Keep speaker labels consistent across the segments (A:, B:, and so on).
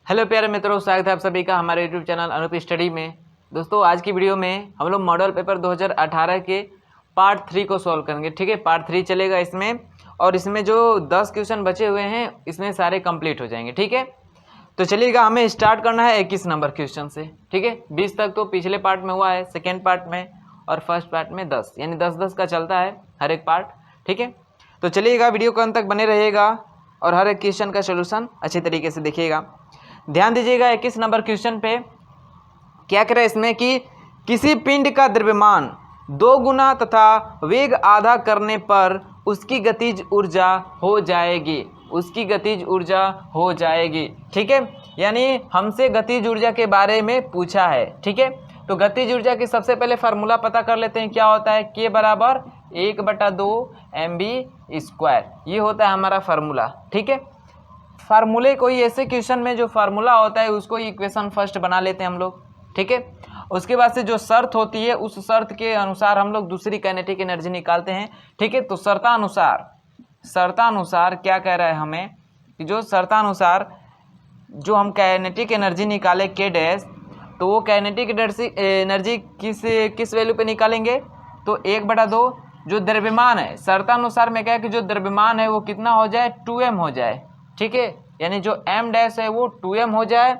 A: Hello प्यारे मित्रों, स्वागत है आप सभी का हमारे यूट्यूब चैनल अनूप स्टडी में। दोस्तों आज की वीडियो में हम लोग मॉडल पेपर 2018 के पार्ट 3 को सॉल्व करेंगे। ठीक है, पार्ट 3 चलेगा इसमें, और इसमें जो 10 क्वेश्चन बचे हुए हैं इसमें सारे कंप्लीट हो जाएंगे। ठीक है, तो चलिएगा, हमें स्टार्ट करना है 21 नंबर क्वेश्चन से। ठीक है, 20 तक तो पिछले पार्ट में हुआ है, सेकेंड पार्ट में और फर्स्ट पार्ट में 10, यानी 10-10 का चलता है हर एक पार्ट। ठीक है, तो चलिएगा, वीडियो को अंत तक बने रहिएगा और हर एक क्वेश्चन का सोल्यूशन अच्छी तरीके से देखिएगा। ध्यान दीजिएगा 21 नंबर क्वेश्चन पे क्या करें इसमें कि किसी पिंड का द्रव्यमान 2 गुना तथा वेग आधा करने पर उसकी गतिज ऊर्जा हो जाएगी। उसकी गतिज ऊर्जा हो जाएगी। ठीक है, यानी हमसे गतिज ऊर्जा के बारे में पूछा है। ठीक है, तो गतिज ऊर्जा की सबसे पहले फार्मूला पता कर लेते हैं। क्या होता है? K बराबर 1/2 mv², ये होता है हमारा फार्मूला। ठीक है, फार्मूले कोई ऐसे क्वेश्चन में जो फार्मूला होता है उसको इक्वेशन फर्स्ट बना लेते हैं हम लोग। ठीक है, उसके बाद से जो शर्त होती है उस शर्त के अनुसार हम लोग दूसरी काइनेटिक एनर्जी निकालते हैं। ठीक है, तो शर्तानुसार क्या कह रहा है हमें कि जो शर्तानुसार जो हम काइनेटिक एनर्जी निकाले K डैश, तो वो काइनेटिक एनर्जी किस वैल्यू पे निकालेंगे? तो 1/2 जो द्रव्यमान है, शर्तानुसार में क्या है कि जो द्रव्यमान है वो कितना हो जाए? 2m हो जाए। ठीक है, यानी जो m डैश है वो 2m हो जाए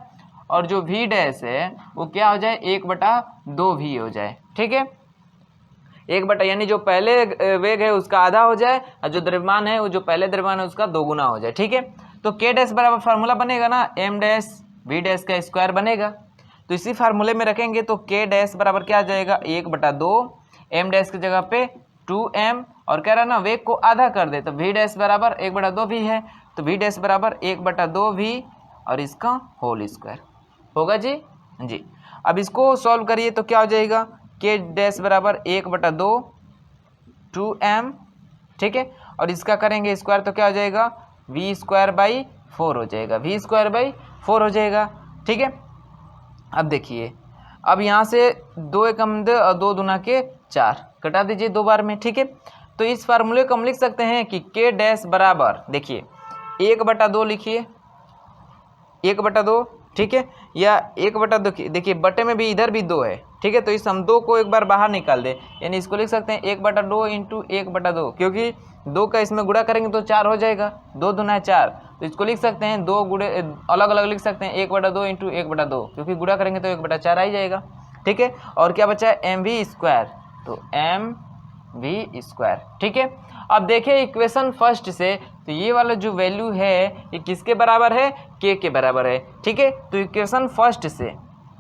A: और जो v डैश है वो क्या हो जाए? 1/2v हो जाए। ठीक है, 1 यानी जो पहले वेग है उसका आधा हो जाए और जो द्रव्यमान है वो जो पहले द्रव्यमान है उसका 2 गुना हो जाए। ठीक है, तो k डैश बराबर फार्मूला बनेगा ना, m डैश v डैश का स्क्वायर बनेगा। तो इसी फार्मूले में रखेंगे तो k डैश बराबर क्या आ जाएगा? 1/2 m डैश की जगह पे 2m, और कह रहा है ना वेग को आधा कर दे, तो v डैश बराबर 1/2v है, तो v डैश बराबर 1/2v और इसका होल स्क्वायर होगा जी। अब इसको सॉल्व करिए तो क्या हो जाएगा? k डैश बराबर 1/2 2m। ठीक है, और इसका करेंगे स्क्वायर तो क्या हो जाएगा? v²/4 हो जाएगा, v²/4 हो जाएगा। ठीक है, अब देखिए, अब यहाँ से 2 एकम 2 और 2 दूना के 4 कटा दीजिए 2 बार में। ठीक है, तो इस फार्मूले को हम लिख सकते हैं कि k डैश बराबर, देखिए 1/2 लिखिए, 1/2। ठीक है, या 1/2, देखिए बटे में भी इधर भी 2 है। ठीक है, तो इस हम 2 को एक बार बाहर निकाल दे, यानी इसको लिख सकते हैं 1/2 इंटू 1/2, क्योंकि 2 का इसमें गुणा करेंगे तो 4 हो जाएगा, 2 दूना है 4, तो इसको लिख सकते हैं 2 गुणे अलग अलग लिख सकते हैं 1/2 इंटू 1/2, क्योंकि गुणा करेंगे तो 1/4 आ ही जाएगा। ठीक है, और क्या बचा है? mv², तो mv²। ठीक है, अब देखिए इक्वेशन फर्स्ट से, तो ये वाला जो वैल्यू है ये किसके बराबर है? k के बराबर है। ठीक है, तो इक्वेशन फर्स्ट से,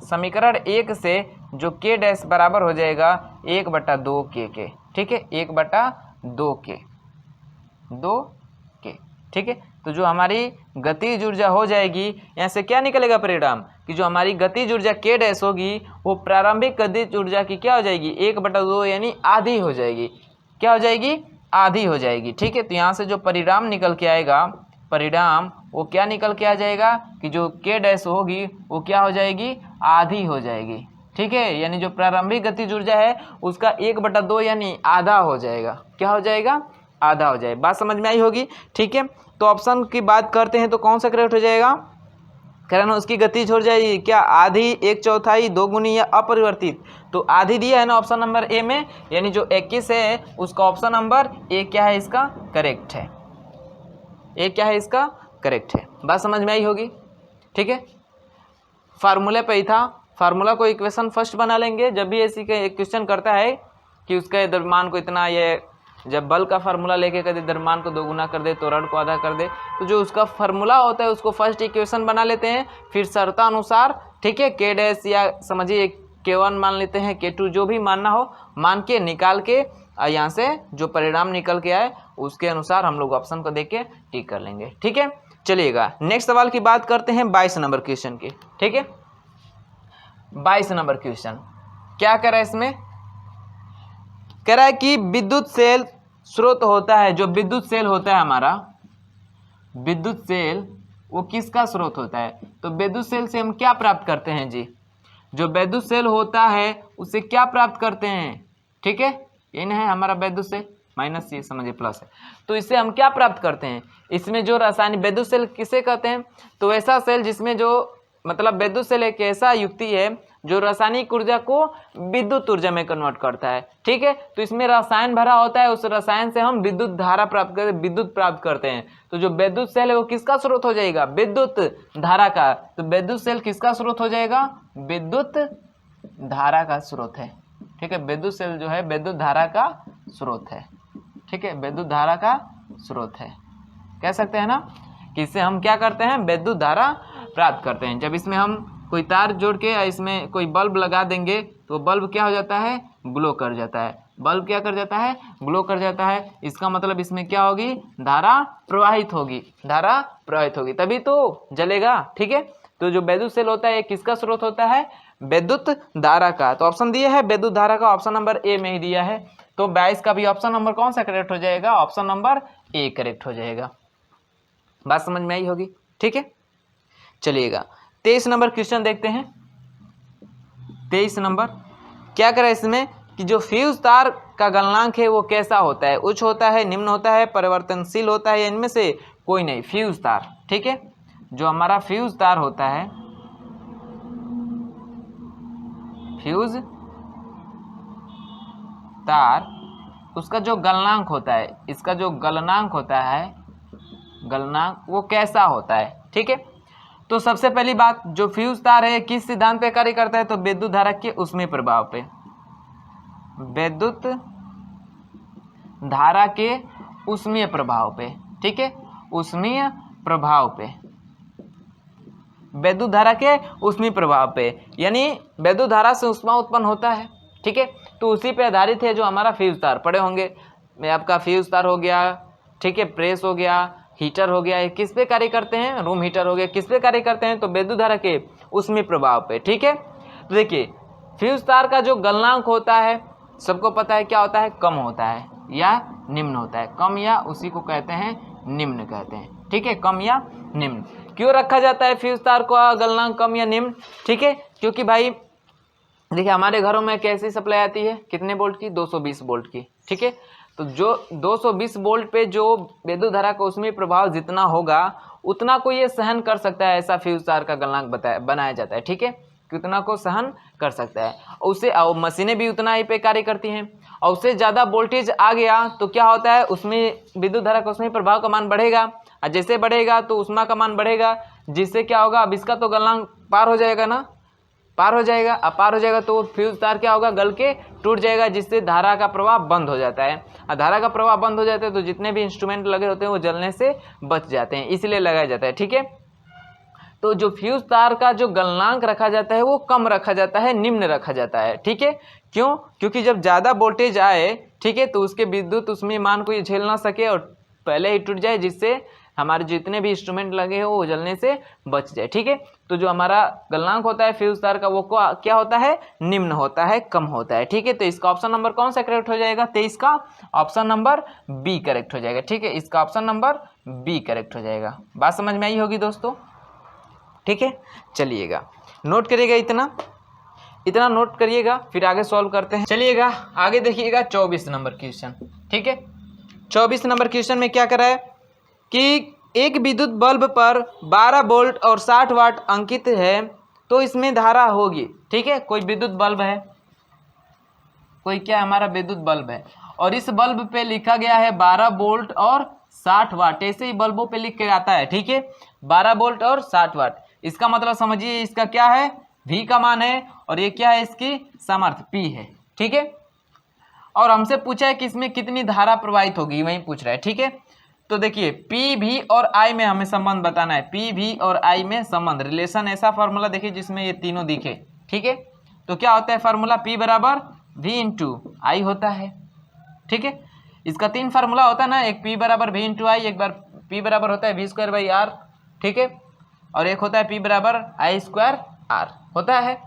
A: समीकरण 1 से जो k डैश बराबर हो जाएगा 1/2 k के। ठीक है, 1/2 k, 2k। ठीक है, तो जो हमारी गतिज ऊर्जा हो जाएगी, यहाँ से क्या निकलेगा परिणाम कि जो हमारी गतिज ऊर्जा k डैश होगी वो प्रारंभिक गतिज ऊर्जा की क्या हो जाएगी? 1/2, यानी आधी हो जाएगी। क्या हो जाएगी? आधी हो जाएगी। ठीक है, तो यहाँ से जो परिणाम निकल के आएगा, परिणाम वो क्या निकल के आ जाएगा कि जो k डैश होगी वो क्या हो जाएगी? आधी हो जाएगी। ठीक है, यानी जो प्रारंभिक गतिज ऊर्जा है उसका 1/2 यानी आधा हो जाएगा। क्या हो जाएगा? आधा हो जाए। बात समझ में आई होगी। ठीक है, तो ऑप्शन की बात करते हैं तो कौन सा करेक्ट हो जाएगा? कारण उसकी गतिज हो जाएगी क्या? आधी, 1/4, 2 गुनी या अपरिवर्तित। तो आधी दिया है ना ऑप्शन नंबर ए में, यानी जो 21 है उसका ऑप्शन नंबर ए क्या है? इसका करेक्ट है। ए क्या है? इसका करेक्ट है। बात समझ में आई होगी। ठीक है, फार्मूले पे ही था, फार्मूला को इक्वेशन फर्स्ट बना लेंगे। जब भी ऐसी क्वेश्चन करता है कि उसके द्रव्यमान को इतना, ये जब बल का फार्मूला लेके कभी द्रव्यमान को 2 गुना कर दे, त्वरण को आधा कर दे, तो जो उसका फार्मूला होता है उसको फर्स्ट इक्वेशन बना लेते हैं, फिर शर्तानुसार, ठीक है, k डैश या समझिए k1 मान लेते हैं, k2 जो भी मानना हो मान के निकाल के यहाँ से जो परिणाम निकल के आए उसके अनुसार हम लोग ऑप्शन को देख के टिक कर लेंगे। ठीक है, चलिएगा नेक्स्ट सवाल की बात करते हैं 22 नंबर क्वेश्चन की। ठीक है, 22 नंबर क्वेश्चन क्या कर रहा है इसमें? कह रहा है कि विद्युत सेल स्रोत होता है, जो विद्युत सेल होता है हमारा, विद्युत सेल वो किसका स्रोत होता है? तो विद्युत सेल से हम क्या प्राप्त करते हैं जी? जो विद्युत सेल होता है उससे क्या प्राप्त करते हैं? ठीक है, ये है हमारा विद्युत सेल, माइनस ये समझिए प्लस है, तो इससे हम क्या प्राप्त करते हैं? इसमें जो रासायनिक विद्युत सेल किसे कहते हैं? तो ऐसा सेल जिसमें जो मतलब विद्युत सेल एक ऐसा युक्ति है जो रासायनिक ऊर्जा को विद्युत ऊर्जा में कन्वर्ट करता है। ठीक है, तो इसमें रसायन भरा होता है, उस रसायन से हम विद्युत धारा प्राप्त करते, विद्युत प्राप्त करते हैं। तो जो विद्युत सेल है वो किसका स्रोत हो जाएगा? विद्युत धारा का। तो विद्युत सेल किसका स्रोत हो जाएगा? विद्युत धारा का स्रोत है। ठीक है, विद्युत सेल जो है विद्युत धारा का स्रोत है। ठीक है, विद्युत धारा का स्रोत है, कह सकते हैं ना कि इससे हम क्या करते हैं? विद्युत धारा प्राप्त करते हैं। जब इसमें हम कोई तार जोड़ के या इसमें कोई बल्ब लगा देंगे तो बल्ब क्या हो जाता है? ग्लो कर जाता है। बल्ब क्या कर जाता है? ग्लो कर जाता है। इसका मतलब इसमें क्या होगी? धारा प्रवाहित होगी, धारा प्रवाहित होगी, तभी तो जलेगा। ठीक है, तो जो विद्युत सेल होता है ये किसका स्रोत होता है? विद्युत धारा का। तो ऑप्शन दिया है विद्युत धारा का, ऑप्शन नंबर ए में ही दिया है। तो 22 का भी ऑप्शन नंबर कौन सा करेक्ट हो जाएगा? ऑप्शन नंबर ए करेक्ट हो जाएगा। बात समझ में आई होगी। ठीक है, चलिएगा 23 नंबर क्वेश्चन देखते हैं। 23 नंबर क्या करें इसमें कि जो फ्यूज तार का गलनांक है वो कैसा होता है? उच्च होता है, निम्न होता है, परिवर्तनशील होता है, या इनमें से कोई नहीं? फ्यूज तार, ठीक है, जो हमारा फ्यूज तार होता है, फ्यूज तार, उसका जो गलनांक होता है, इसका जो गलनांक होता है, गलनांक वो कैसा होता है? ठीक है, तो सबसे पहली बात, जो फ्यूज तार है किस सिद्धांत पे कार्य करता है? तो विद्युत धारा के ऊष्मीय प्रभाव पे, विद्युत धारा के ऊष्मीय प्रभाव पे। ठीक है, ऊष्मीय प्रभाव पे, विद्युत धारा के ऊष्मीय प्रभाव पे, यानी विद्युत धारा से ऊष्मा उत्पन्न होता है। ठीक है, तो उसी पे आधारित है जो हमारा फ्यूज तार। पड़े होंगे मैं आपका फ्यूज तार हो गया, ठीक है, प्रेस हो गया, हीटर हो गया, ये किस पे कार्य करते हैं? रूम हीटर हो गया, किस पे कार्य करते हैं? तो विद्युत धारा के ऊष्मीय प्रभाव पे। ठीक है, तो देखिए फ्यूज तार का जो गलनांक होता है सबको पता है क्या होता है? कम होता है या निम्न होता है। कम या उसी को कहते हैं निम्न कहते हैं। ठीक है, कम या निम्न। क्यों रखा जाता है फ्यूज तार का गलनांक कम या निम्न? ठीक है, क्योंकि भाई देखिए हमारे घरों में कैसी सप्लाई आती है? कितने वोल्ट की? 220 वोल्ट की। ठीक है, तो जो 220 वोल्ट पे जो विद्युत धारा का उसमें प्रभाव जितना होगा उतना को ये सहन कर सकता है, ऐसा फ्यूज तार का गलनांक बनाया जाता है। ठीक है, कितना को सहन कर सकता है, उससे मशीनें भी उतना ही पे कार्य करती हैं। और उससे ज़्यादा वोल्टेज आ गया तो क्या होता है? उसमें विद्युत धारा का उसमें प्रभाव का मान बढ़ेगा, और जैसे बढ़ेगा तो ऊष्मा का मान बढ़ेगा, जिससे क्या होगा? अब इसका तो गलनांक पार हो जाएगा ना, पार हो जाएगा। अब पार हो जाएगा तो फ्यूज तार क्या होगा? गल के टूट जाएगा, जिससे धारा का प्रवाह बंद हो जाता है। और धारा का प्रवाह बंद हो जाता है तो जितने भी इंस्ट्रूमेंट लगे होते हैं वो जलने से बच जाते हैं, इसलिए लगाया जाता है। ठीक है, तो जो फ्यूज तार का जो गलनांक रखा जाता है वो कम रखा जाता है, निम्न रखा जाता है। ठीक है, क्यों? क्योंकि जब ज़्यादा वोल्टेज आए, ठीक है, तो उसके विद्युत उसमें मान को ये झेल ना सके और पहले ही टूट जाए, जिससे हमारे जितने भी इंस्ट्रूमेंट लगे हो वो जलने से बच जाए। ठीक है, तो जो हमारा गलनांक होता है फ्यूज तार का वो क्या होता है? निम्न होता है, कम होता है। ठीक है, तो इसका ऑप्शन नंबर कौन सा करेक्ट हो जाएगा? 23 का ऑप्शन नंबर बी करेक्ट हो जाएगा। ठीक है, इसका ऑप्शन नंबर बी करेक्ट हो जाएगा। बात समझ में आई होगी दोस्तों। ठीक है, चलिएगा नोट करिएगा, इतना नोट करिएगा, फिर आगे सॉल्व करते हैं। चलिएगा आगे देखिएगा 24 नंबर क्वेश्चन। ठीक है, 24 नंबर क्वेश्चन में क्या करा है कि एक विद्युत बल्ब पर 12 वोल्ट और 60 वाट अंकित है तो इसमें धारा होगी। ठीक है, कोई विद्युत बल्ब है, कोई क्या हमारा विद्युत बल्ब है, और इस बल्ब पे लिखा गया है 12 वोल्ट और 60 वाट। ऐसे ही बल्बों पे लिख के आता है। ठीक है, 12 वोल्ट और 60 वाट, इसका मतलब समझिए इसका क्या है? V का मान है, और ये क्या है? इसकी सामर्थ्य P है। ठीक है, और हमसे पूछा है कि इसमें कितनी धारा प्रवाहित होगी, वही पूछ रहा है। ठीक है, तो देखिए P V और I में हमें संबंध बताना है। P V और I में संबंध, रिलेशन, ऐसा फार्मूला देखिए जिसमें ये तीनों दिखे। ठीक है, तो क्या होता है फार्मूला? P बराबर V इंटू I होता है। ठीक है, इसका 3 फार्मूला होता है ना, एक P बराबर V इंटू I, एक बार P बराबर होता है V स्क्वायर बाई R। ठीक है, और एक होता है P बराबर I स्क्वायर R होता है।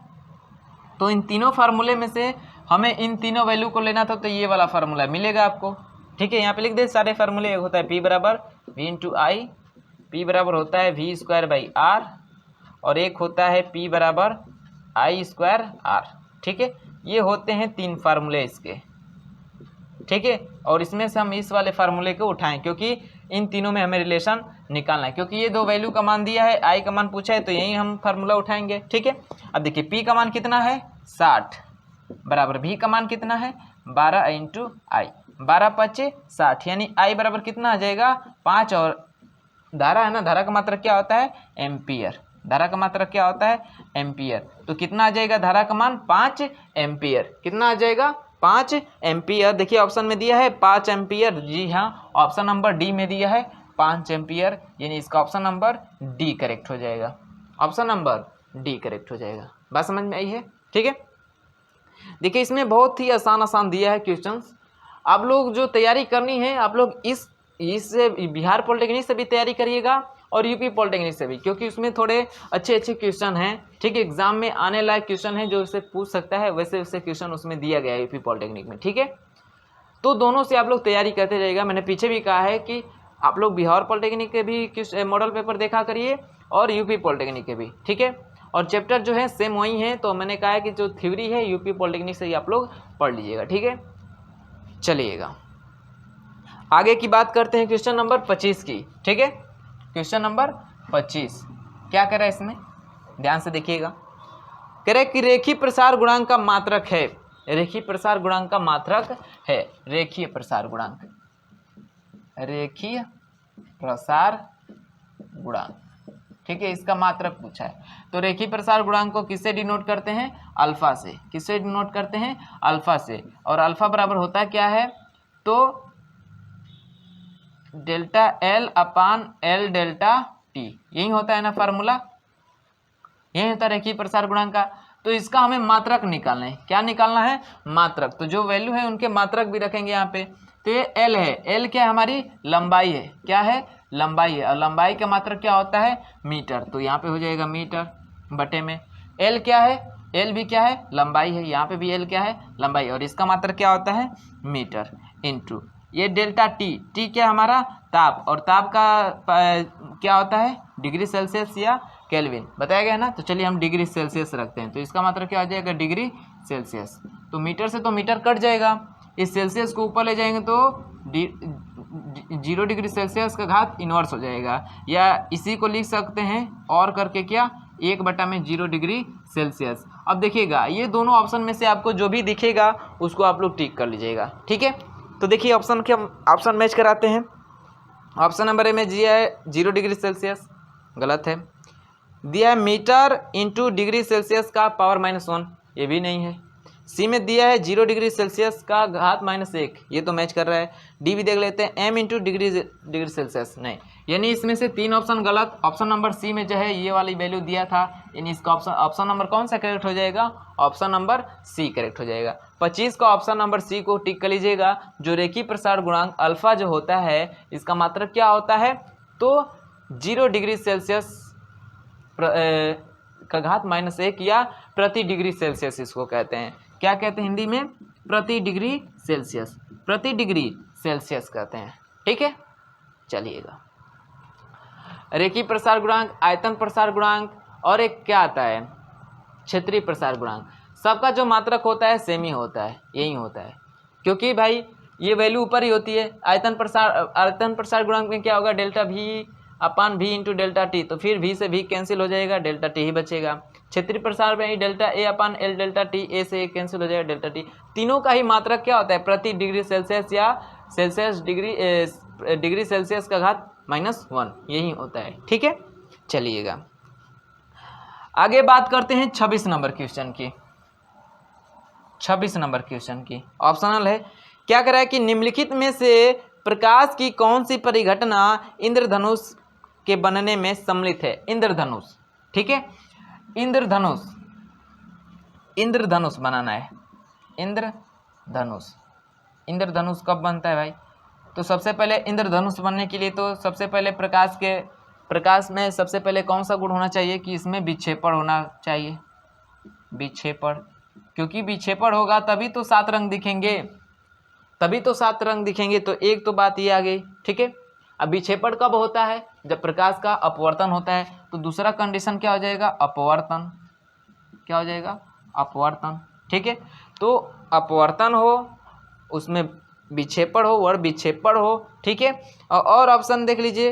A: तो इन तीनों फार्मूले में से हमें इन तीनों वैल्यू को लेना था, तो ये वाला फार्मूला मिलेगा आपको। ठीक है, यहाँ पे लिख दे सारे फार्मूले। एक होता है P बराबर V इंटू आई, P बराबर होता है V स्क्वायर बाई R, और एक होता है P बराबर I स्क्वायर R। ठीक है, ये होते हैं 3 फार्मूले इसके। ठीक है, और इसमें से हम इस वाले फार्मूले को उठाएं, क्योंकि इन तीनों में हमें रिलेशन निकालना है, क्योंकि ये दो वैल्यू का मान दिया है, आई का मान पूछा है, तो यही हम फार्मूला उठाएंगे। ठीक है, अब देखिए पी का मान कितना है 60 बराबर भी का मान कितना है 12 इंटू आई, 12 5 60, यानी आई बराबर कितना आ जाएगा 5, और धारा है ना, धारा का मात्रक क्या होता है एम्पियर, धारा का मात्रक क्या होता है एम्पियर, तो कितना आ जाएगा धारा का मान 5 एम्पियर, कितना आ जाएगा 5 एम्पियर। देखिए ऑप्शन में दिया है 5 एम्पियर, जी हाँ ऑप्शन नंबर डी में दिया है 5 एम्पियर, यानी इसका ऑप्शन नंबर डी करेक्ट हो जाएगा, ऑप्शन नंबर डी करेक्ट हो जाएगा। बात समझ में आई है? ठीक है, देखिए इसमें बहुत ही आसान दिया है क्वेश्चंस, आप लोग जो तैयारी करनी है आप लोग इस बिहार पॉलिटेक्निक से भी तैयारी करिएगा और यूपी पॉलिटेक्निक से भी, क्योंकि उसमें थोड़े अच्छे क्वेश्चन हैं। ठीक है, एग्जाम में आने लायक क्वेश्चन है जो उससे पूछ सकता है, वैसे क्वेश्चन उसमें दिया गया है यूपी पॉलिटेक्निक में। ठीक है, तो दोनों से आप लोग तैयारी करते जाइएगा। मैंने पीछे भी कहा है कि आप लोग बिहार पॉलिटेक्निक के भी मॉडल पेपर देखा करिए और यूपी पॉलिटेक्निक के भी। ठीक है, और चैप्टर जो है सेम वही है, तो मैंने कहा है कि जो थ्योरी है यूपी पॉलिटेक्निक से ही आप लोग पढ़ लीजिएगा। ठीक है, चलिएगा आगे की बात करते हैं क्वेश्चन नंबर 25 की। ठीक है, क्वेश्चन नंबर 25 क्या कह रहा है इसमें, ध्यान से देखिएगा। कह रहा है कि रेखीय प्रसार गुणांक का मात्रक है, रेखीय प्रसार गुणांक का मात्रक है, रेखीय प्रसार गुणांक, रेखीय प्रसार गुणांक। ठीक है, इसका मात्रक पूछा है, तो रेखीय प्रसार गुणांक को किससे डिनोट करते हैं अल्फा से, किससे डिनोट करते हैं अल्फा से, और अल्फा बराबर होता क्या है तो डेल्टा एल अपान एल डेल्टा टी, यही होता है ना फार्मूला, यही होता है रेखीय प्रसार गुणांक का। तो इसका हमें मात्रक निकालना है, क्या निकालना है मात्रक, तो जो वैल्यू है उनके मात्रक भी रखेंगे यहाँ पे। तो ये एल है, एल क्या है हमारी लंबाई है, क्या है लंबाई है, और लंबाई का मात्रक क्या होता है मीटर, तो यहाँ पे हो जाएगा मीटर बटे में एल क्या है, एल भी क्या है लंबाई है, यहाँ पे भी एल क्या है लंबाई, और इसका मात्रक क्या होता है मीटर, इंटू ये डेल्टा टी, टी क्या हमारा ताप, और ताप का क्या होता है डिग्री सेल्सियस या केल्विन बताया गया है ना, तो चलिए हम डिग्री सेल्सियस रखते हैं, तो इसका मतलब क्या हो जाएगा डिग्री सेल्सियस, तो मीटर से तो मीटर कट जाएगा, इस सेल्सियस को ऊपर ले जाएंगे तो 0 डिग्री सेल्सियस का घात इनवर्स हो जाएगा, या इसी को लिख सकते हैं और करके क्या 1/0 डिग्री सेल्सियस। अब देखिएगा ये दोनों ऑप्शन में से आपको जो भी दिखेगा उसको आप लोग टिक कर लीजिएगा। ठीक है, तो देखिए ऑप्शन मैच कराते हैं। ऑप्शन नंबर ए में दिया है 0 डिग्री सेल्सियस, गलत है। दिया है मीटर इंटू डिग्री सेल्सियस का पावर -1, ये भी नहीं है। सी में दिया है 0 डिग्री सेल्सियस का घात -1, ये तो मैच कर रहा है। डी भी देख लेते हैं, एम इंटू डिग्री सेल्सियस, नहीं, यानी इसमें से 3 ऑप्शन गलत। ऑप्शन नंबर सी में जो है ये वाली वैल्यू दिया था, यानी इसका ऑप्शन नंबर कौन सा करेक्ट हो जाएगा, ऑप्शन नंबर सी करेक्ट हो जाएगा। 25 का ऑप्शन नंबर सी को टिक कर लीजिएगा। जो रेखीय प्रसार गुणांक अल्फा जो होता है इसका मात्रक क्या होता है तो 0 डिग्री सेल्सियस का घात -1 या प्रति डिग्री सेल्सियस इसको कहते हैं, क्या कहते हैं हिंदी में प्रति डिग्री सेल्सियस, प्रति डिग्री सेल्सियस कहते हैं। ठीक है, चलिएगा रेखीय प्रसार गुणांक, आयतन प्रसार गुणांक, और एक क्या आता है क्षेत्रीय प्रसार गुणांक, सबका जो मात्रक होता है सेम ही होता है, यही होता है, क्योंकि भाई ये वैल्यू ऊपर ही होती है। आयतन प्रसार गुणांक में क्या होगा delta V upon V into delta T, तो फिर वी से वी कैंसिल हो जाएगा, डेल्टा टी ही बचेगा। क्षेत्रीय प्रसार में delta A upon L delta T, ए से ए कैंसिल हो जाएगा डेल्टा टी। तीनों का ही मात्रक क्या होता है प्रति डिग्री सेल्सियस या सेल्सियस डिग्री सेल्सियस का घात -1, यही होता है। ठीक है, चलिएगा आगे बात करते हैं 26 नंबर क्वेश्चन की। 26 नंबर क्वेश्चन की ऑप्शनल है। क्या कह रहा है कि निम्नलिखित में से प्रकाश की कौन सी परिघटना इंद्रधनुष के बनने में सम्मिलित है। इंद्रधनुष, ठीक है, इंद्रधनुष बनाना है। इंद्रधनुष कब बनता है भाई, तो सबसे पहले इंद्रधनुष बनने के लिए तो सबसे पहले प्रकाश में सबसे पहले कौन सा गुण होना चाहिए कि इसमें विक्षेपण होना चाहिए, विक्षेपण, क्योंकि विक्षेपण होगा तभी तो 7 रंग दिखेंगे, तो एक तो बात ये आ गई। ठीक है, अब विक्षेपण कब होता है जब प्रकाश का अपवर्तन होता है, तो दूसरा कंडीशन क्या हो जाएगा अपवर्तन, क्या हो जाएगा अपवर्तन। ठीक है, तो अपवर्तन हो उसमें विक्षेपण हो, वर्ड विक्षेपण हो, ठीक है। और ऑप्शन देख लीजिए,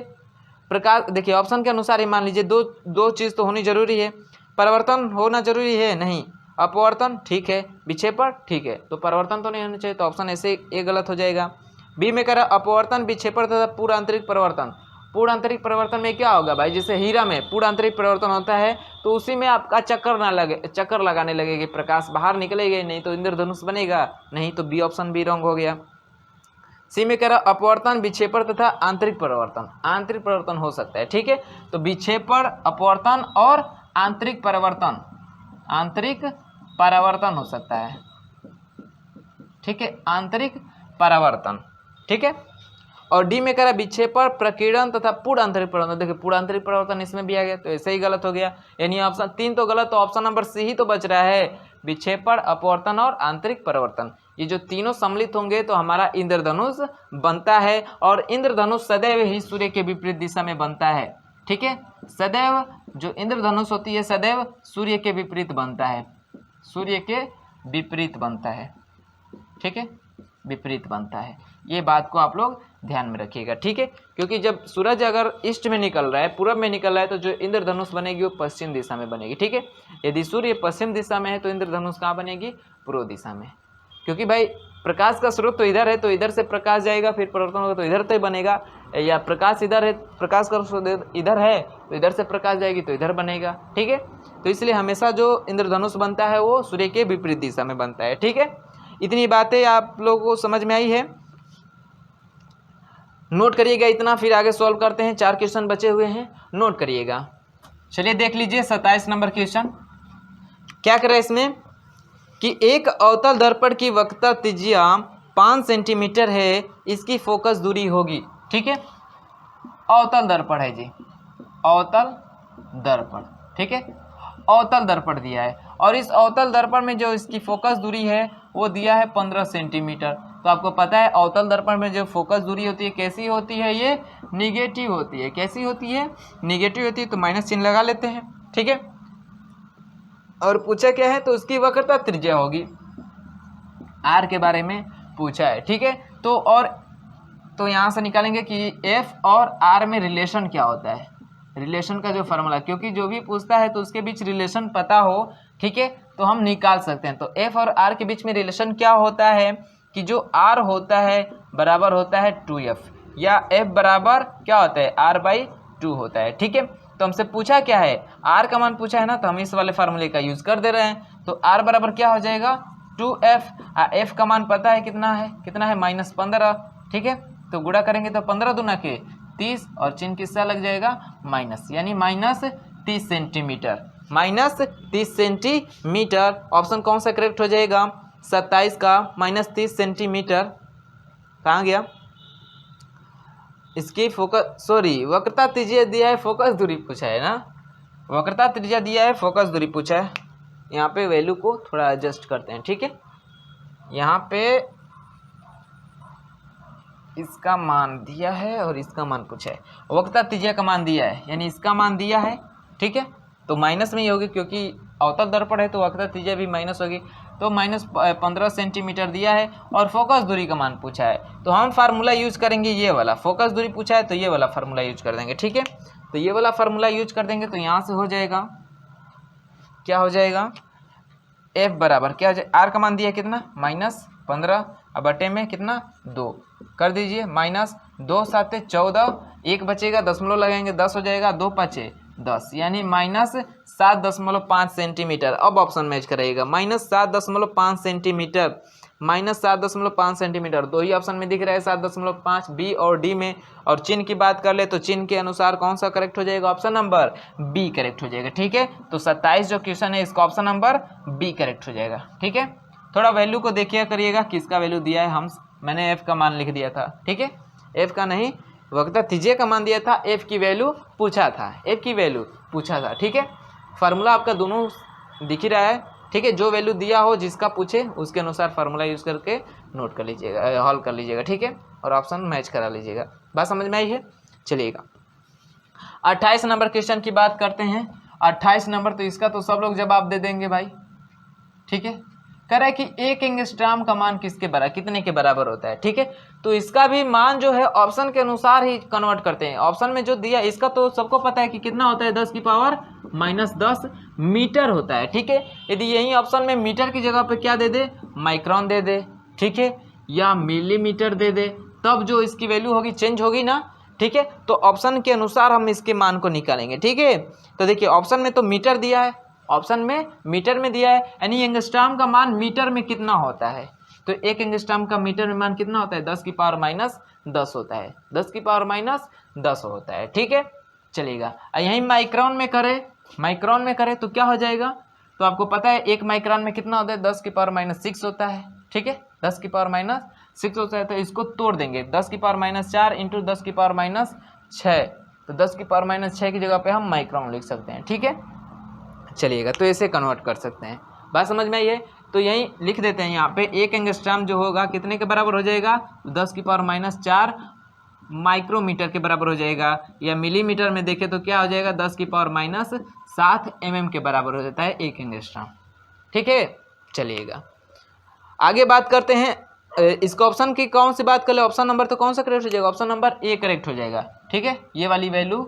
A: प्रकाश, देखिए ऑप्शन के अनुसार ही मान लीजिए दो चीज़ तो होनी जरूरी है। परिवर्तन होना जरूरी है, नहीं। अपवर्तन ठीक है, विक्षेपण ठीक है, तो परिवर्तन तो नहीं होना चाहिए, तो ऑप्शन ऐसे ए गलत हो जाएगा। बी में कह रहा अपवर्तन, विक्षेपण तथा पूर्ण आंतरिक परिवर्तन। पूर्ण आंतरिक परिवर्तन में क्या होगा भाई, जैसे हीरा में पूर्ण आंतरिक परिवर्तन होता है तो उसी में आपका चक्कर लगाने लगेगी, प्रकाश बाहर निकलेगा, नहीं तो इंद्रधनुष बनेगा, नहीं तो बी ऑप्शन भी रॉन्ग हो गया। सी में कह रहा अपवर्तन, विक्षेपण तथा आंतरिक परिवर्तन। आंतरिक परिवर्तन हो सकता है, ठीक है, तो विक्षेपण, अपवर्तन और आंतरिक परिवर्तन, आंतरिक परावर्तन हो सकता है, ठीक है, आंतरिक परावर्तन, ठीक है। और डी में कह रहा विक्षेपण, प्रकीर्णन तथा पूर्ण आंतरिक परिवर्तन। देखिए पूर्ण आंतरिक परिवर्तन इसमें भी आ गया, तो ऐसे ही गलत हो गया, यानी ऑप्शन 3 तो गलत, तो ऑप्शन नंबर सी ही तो बच रहा है, विक्षेपण, अपवर्तन और आंतरिक परिवर्तन। ये जो तीनों सम्मिलित होंगे तो हमारा इंद्रधनुष बनता है, और इंद्रधनुष सदैव ही सूर्य के विपरीत दिशा में बनता है, ठीक है। सदैव जो इंद्रधनुष होती है सदैव सूर्य के विपरीत बनता है, सूर्य के विपरीत बनता है, ठीक है, विपरीत बनता है। ये बात को आप लोग ध्यान में रखिएगा, ठीक है, क्योंकि जब सूरज अगर ईस्ट में निकल रहा है, पूरब में निकल रहा है, तो जो इंद्रधनुष बनेगी वो पश्चिम दिशा में बनेगी, ठीक है। यदि सूर्य पश्चिम दिशा में है तो इंद्रधनुष कहाँ बनेगी, पूर्व दिशा में, क्योंकि भाई प्रकाश का स्रोत तो इधर है, तो इधर से प्रकाश जाएगा, फिर परिवर्तन होगा तो इधर से बनेगा, या प्रकाश इधर है, प्रकाश का स्रोत इधर है तो इधर से प्रकाश जाएगी तो इधर बनेगा, ठीक है। तो इसलिए हमेशा जो इंद्रधनुष बनता है वो सूर्य के विपरीत दिशा में बनता है, ठीक है। इतनी बातें आप लोगों को समझ में आई है, नोट करिएगा इतना, फिर आगे सॉल्व करते हैं। 4 क्वेश्चन बचे हुए हैं, नोट करिएगा। चलिए देख लीजिए 27 नंबर क्वेश्चन। क्या कर रहा है इसमें कि एक अवतल दर्पण की वक्रता त्रिज्या 5 सेंटीमीटर है, इसकी फोकस दूरी होगी, ठीक है। अवतल दर्पण है जी, अवतल दर्पण, ठीक है, अवतल दर्पण दिया है, और इस अवतल दर्पण में जो इसकी फोकस दूरी है वो दिया है 15 सेंटीमीटर। तो आपको पता है अवतल दर्पण में जो फोकस दूरी होती है कैसी होती है, ये निगेटिव होती है। कैसी होती है, निगेटिव होती है, तो माइनस चिन्ह लगा लेते हैं, ठीक है। और पूछा क्या है, तो उसकी वक्रता त्रिज्या होगी, आर के बारे में पूछा है, ठीक है। तो यहाँ से निकालेंगे कि एफ और आर में रिलेशन क्या होता है, रिलेशन का जो फार्मूला, क्योंकि जो भी पूछता है तो उसके बीच रिलेशन पता हो, ठीक है, तो हम निकाल सकते हैं। तो एफ और आर के बीच में रिलेशन क्या होता है कि जो आर होता है बराबर होता है 2f, या एफ बराबर क्या होता है, r/2 होता है, ठीक है। तो हमसे पूछा क्या है, आर का मान पूछा है ना, तो हम इस वाले फार्मूले का यूज कर दे रहे हैं। तो आर बराबर क्या हो जाएगा 2f, एफ का मान पता है कितना है, -15, ठीक है। तो गुणा करेंगे तो 15 दूना के 30, और चिन्ह किसका लग जाएगा, माइनस, यानी -30 सेंटीमीटर, -30 सेंटीमीटर। ऑप्शन कौन सा करेक्ट हो जाएगा, 27 का -30 सेंटीमीटर। कहाँ गया, इसकी फोकस, सॉरी वक्रता त्रिज्या दिया है, फोकस दूरी पूछा है ना, वक्रता त्रिज्या दिया है, फोकस दूरी पूछा है। यहाँ पे वैल्यू को थोड़ा एडजस्ट करते हैं, ठीक है। यहाँ पे इसका मान दिया है और इसका मान पूछा है, वक्रता त्रिज्या का मान दिया है, यानी इसका मान दिया है, ठीक है, तो माइनस में ही होगी, क्योंकि अवतल दर्पण है तो वक्रता त्रिज्या भी माइनस होगी, तो -15 सेंटीमीटर दिया है, और फोकस दूरी का मान पूछा है, तो हम फार्मूला यूज करेंगे ये वाला, फोकस दूरी पूछा है तो ये वाला फार्मूला यूज कर देंगे, ठीक है। तो ये वाला फार्मूला यूज कर देंगे, तो यहाँ से हो जाएगा, क्या हो जाएगा, एफ बराबर क्या हो जाएगा, आर का मान दिया कितना, -15, अब बटे में कितना 2 कर दीजिए, -2 7 14, 1 बचेगा, दशमलव लगाएंगे 10 हो जाएगा, 2 5 10, यानी -7.5 सेंटीमीटर। अब ऑप्शन मैच करेगा, -7.5 सेंटीमीटर, -7.5 सेंटीमीटर, दो ही ऑप्शन में दिख रहा है 7.5 बी और डी में। और चिन्ह की बात कर ले तो चिन्ह के अनुसार कौन सा करेक्ट हो जाएगा, ऑप्शन नंबर बी करेक्ट हो जाएगा, ठीक है। तो 27 जो क्वेश्चन है इसका ऑप्शन नंबर बी करेक्ट हो जाएगा, ठीक है। थोड़ा वैल्यू को देखिए करिएगा, किसका वैल्यू दिया है, मैंने एफ का मान लिख दिया था, ठीक है, एफ का नहीं, वक्रता त्रिज्या का मान दिया था, एफ की वैल्यू पूछा था, एफ की वैल्यू पूछा था, ठीक है। फार्मूला आपका दोनों दिख ही रहा है, ठीक है, जो वैल्यू दिया हो जिसका पूछे उसके अनुसार फार्मूला यूज करके नोट कर लीजिएगा, हॉल कर लीजिएगा, ठीक है, और ऑप्शन मैच करा लीजिएगा। बात समझ में आई है, चलिएगा 28 नंबर क्वेश्चन की बात करते हैं। 28 नंबर, तो इसका तो सब लोग जवाब दे देंगे भाई, ठीक है, कह रहा है कि एक एंगस्ट्रॉम का मान कितने के बराबर होता है। ठीक है, तो इसका भी मान जो है ऑप्शन के अनुसार ही कन्वर्ट करते हैं। ऑप्शन में जो दिया इसका तो सबको पता है कि कितना होता है, 10 की पावर -10 मीटर होता है। ठीक है, यदि यही ऑप्शन में मीटर की जगह पे क्या दे दे, माइक्रोन दे दे, ठीक है, या मिलीमीटर दे दे, तब जो इसकी वैल्यू होगी चेंज होगी ना। ठीक है, तो ऑप्शन के अनुसार हम इसके मान को निकालेंगे। ठीक है, तो देखिए ऑप्शन में तो मीटर दिया है, ऑप्शन में मीटर में दिया है, यानी एंगस्ट्रॉम का मान मीटर में कितना होता है, तो एक एंगस्ट्रॉम का मीटर में मान कितना होता है, 10 की पावर -10 होता है, 10 की पावर -10 होता है। ठीक है, चलिएगा यहीं माइक्रोन में करें तो क्या हो जाएगा, तो आपको पता है एक माइक्रोन में कितना होता है, 10 की पावर -6 होता है। ठीक है, 10 की पावर -6 होता है, तो इसको तोड़ देंगे, 10 की पावर -4 इंटू 10 की पावर -6, तो 10 की पावर -6 की जगह पे हम माइक्रोन लिख सकते हैं। ठीक है, चलिएगा तो ऐसे कन्वर्ट कर सकते हैं, बात समझ में आई है। तो यहीं लिख देते हैं, यहाँ पे एक एंगस्ट्रॉम जो होगा कितने के बराबर हो जाएगा, 10 की पावर -4 माइक्रोमीटर के बराबर हो जाएगा, या मिलीमीटर में देखें तो क्या हो जाएगा, 10 की पावर -7 mm के बराबर हो जाता है एक एंगस्ट्रॉम। ठीक है, चलिएगा आगे बात करते हैं। इसको ऑप्शन की कौन सी बात कर ले, ऑप्शन नंबर तो कौन सा करेक्ट हो जाएगा, ऑप्शन नंबर ए करेक्ट हो जाएगा। ठीक है, ये वाली वैल्यू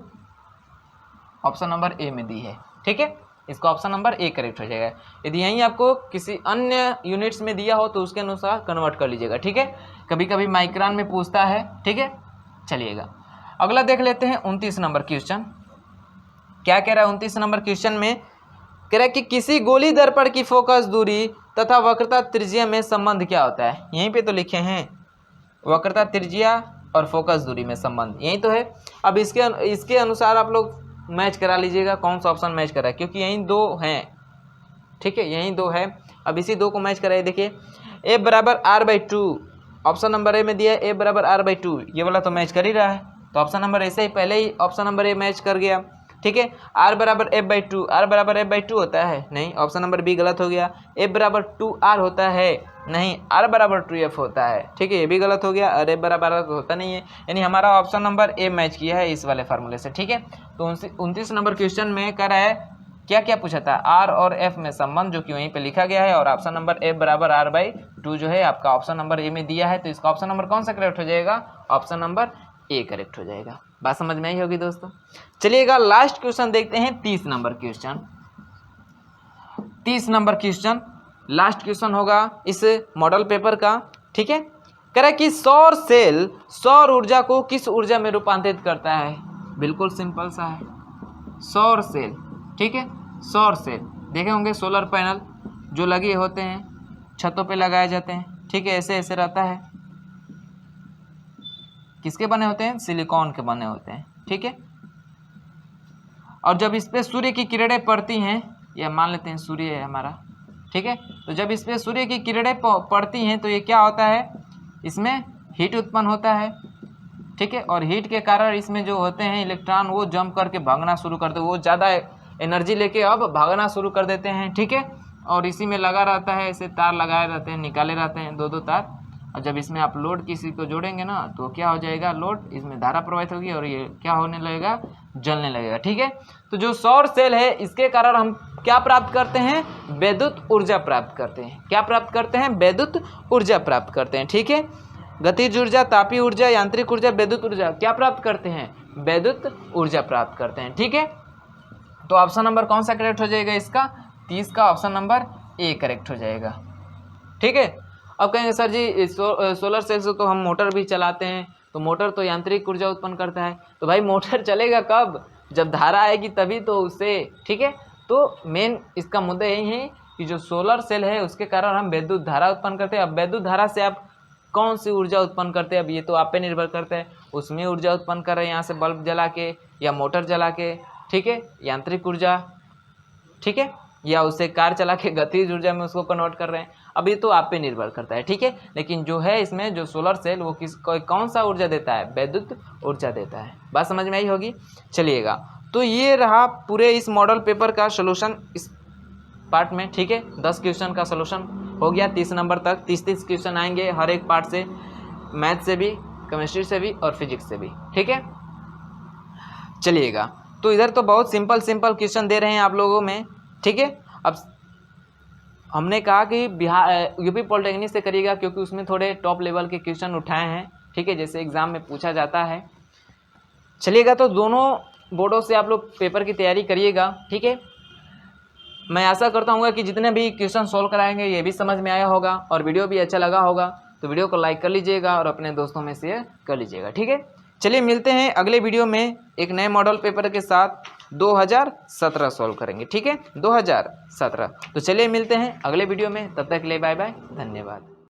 A: ऑप्शन नंबर ए में दी है। ठीक है, इसका ऑप्शन नंबर ए करेक्ट हो जाएगा। यदि यहीं आपको किसी अन्य यूनिट्स में दिया हो तो उसके अनुसार कन्वर्ट कर लीजिएगा। ठीक है, कभी कभी माइक्रोन में पूछता है। ठीक है, चलिएगा अगला देख लेते हैं 29 नंबर क्वेश्चन। क्या कह रहा है 29 नंबर क्वेश्चन में, कह रहा है कि किसी गोली दर्पण की फोकस दूरी तथा वक्रता त्रिज्या में संबंध क्या होता है। यहीं पे तो लिखे हैं वक्रता त्रिज्या और फोकस दूरी में संबंध, यही तो है। अब इसके अनुसार आप लोग मैच करा लीजिएगा, कौन सा ऑप्शन मैच करा है, क्योंकि यहीं दो हैं। ठीक है, यहीं दो है, अब इसी दो को मैच कराइए। देखिए a बराबर r/2 ऑप्शन नंबर ए में दिया है, a बराबर r/2, ये वाला तो मैच कर ही रहा है, तो ऑप्शन नंबर ऐसे ही पहले ही ऑप्शन नंबर ए मैच कर गया। ठीक है, r बराबर f/2, r बराबर f/2 होता है, नहीं, ऑप्शन नंबर बी गलत हो गया। a बराबर 2r होता है, नहीं, r बराबर 2f होता है। ठीक है, ये भी गलत हो गया, अरे बराबर होता नहीं है, यानी हमारा ऑप्शन नंबर ए मैच किया है इस वाले फार्मूले से। ठीक है, तो 29 नंबर क्वेश्चन में कह रहा है क्या क्या पूछा था, r और f में संबंध, जो कि वहीं पे लिखा गया है, और ऑप्शन नंबर a बराबर r/2 जो है आपका ऑप्शन नंबर ए में दिया है, तो इसका ऑप्शन नंबर कौन सा करेक्ट हो जाएगा, ऑप्शन नंबर ए करेक्ट हो जाएगा। बात समझ में आई होगी दोस्तों। चलिएगा लास्ट क्वेश्चन देखते हैं, 30 number question. 30 number question last question होगा इस मॉडल पेपर का। ठीक है, कह रहा है कि सौर सेल सौर ऊर्जा को किस ऊर्जा में रूपांतरित करता है। बिल्कुल सिंपल सा है, सौर सेल। ठीक है, सौर सेल देखे होंगे, सोलर पैनल जो लगे होते हैं छतों पे लगाए जाते हैं। ठीक है, ऐसे ऐसे रहता है, किसके बने होते हैं, सिलिकॉन के बने होते हैं। ठीक है, और जब इस पे सूर्य की किरणें पड़ती हैं, या मान लेते हैं सूर्य है हमारा, ठीक है, तो जब इस पे सूर्य की किरणें पड़ती हैं तो ये क्या होता है, इसमें हीट उत्पन्न होता है। ठीक है, और हीट के कारण इसमें जो होते हैं इलेक्ट्रॉन वो जंप करके भागना शुरू करते हैं, वो ज़्यादा एनर्जी लेके अब भागना शुरू कर देते हैं। ठीक है, और इसी में लगा रहता है, ऐसे तार लगाए रहते हैं, निकाले रहते हैं दो तार, और जब इसमें आप लोड किसी को जोड़ेंगे ना तो क्या हो जाएगा, लोड, इसमें धारा प्रवाहित होगी और ये क्या होने लगेगा, जलने लगेगा। ठीक है, तो जो सौर सेल है इसके कारण हम क्या प्राप्त करते हैं, विद्युत ऊर्जा प्राप्त करते हैं। क्या प्राप्त करते हैं, विद्युत ऊर्जा प्राप्त करते हैं। ठीक है, गतिज ऊर्जा, तापीय ऊर्जा, यांत्रिक ऊर्जा, विद्युत ऊर्जा, क्या प्राप्त करते हैं, विद्युत ऊर्जा प्राप्त करते हैं। ठीक है, तो ऑप्शन नंबर कौन सा करेक्ट हो जाएगा इसका, 30 का ऑप्शन नंबर ए करेक्ट हो जाएगा। ठीक है, अब कहेंगे सर जी सोलर सेल से तो हम मोटर भी चलाते हैं, तो मोटर तो यांत्रिक ऊर्जा उत्पन्न करता है, तो भाई मोटर चलेगा कब, जब धारा आएगी तभी तो उससे। ठीक है, तो मेन इसका मुद्दा यही है कि जो सोलर सेल है उसके कारण हम विद्युत धारा उत्पन्न करते हैं। अब विद्युत धारा से आप कौन सी ऊर्जा उत्पन्न करते हैं, अब ये तो आप पे निर्भर करते हैं, उसमें ऊर्जा उत्पन्न कर रहे हैं यहाँ से बल्ब जला के या मोटर जला के। ठीक है, यांत्रिक ऊर्जा, ठीक है, या उससे कार चला के गतिज ऊर्जा में उसको कन्वर्ट कर रहे हैं, अब ये तो आप पे निर्भर करता है। ठीक है, लेकिन जो है इसमें जो सोलर सेल वो कौन सा ऊर्जा देता है, विद्युत ऊर्जा देता है। बात समझ में आई होगी। चलिएगा, तो ये रहा पूरे इस मॉडल पेपर का सोल्यूशन इस पार्ट में। ठीक है, 10 क्वेश्चन का सोल्यूशन हो गया 30 नंबर तक। 30 क्वेश्चन आएंगे हर एक पार्ट से, मैथ से भी, केमिस्ट्री से भी और फिजिक्स से भी। ठीक है, चलिएगा, तो इधर तो बहुत सिंपल क्वेश्चन दे रहे हैं आप लोगों में। ठीक है, अब हमने कहा कि बिहार यूपी पॉलिटेक्निक से करिएगा क्योंकि उसमें थोड़े टॉप लेवल के क्वेश्चन उठाए हैं, ठीक है, जैसे एग्ज़ाम में पूछा जाता है। चलिएगा, तो दोनों बोर्डों से आप लोग पेपर की तैयारी करिएगा, ठीक है। मैं आशा करता हूँ कि जितने भी क्वेश्चन सॉल्व कराएंगे ये भी समझ में आया होगा और वीडियो भी अच्छा लगा होगा, तो वीडियो को लाइक कर लीजिएगा और अपने दोस्तों में शेयर कर लीजिएगा, ठीक है। चलिए मिलते हैं अगले वीडियो में एक नए मॉडल पेपर के साथ 2017 सॉल्व करेंगे, ठीक है, 2017। तो चलिए मिलते हैं अगले वीडियो में, तब तक के लिए बाय बाय, धन्यवाद।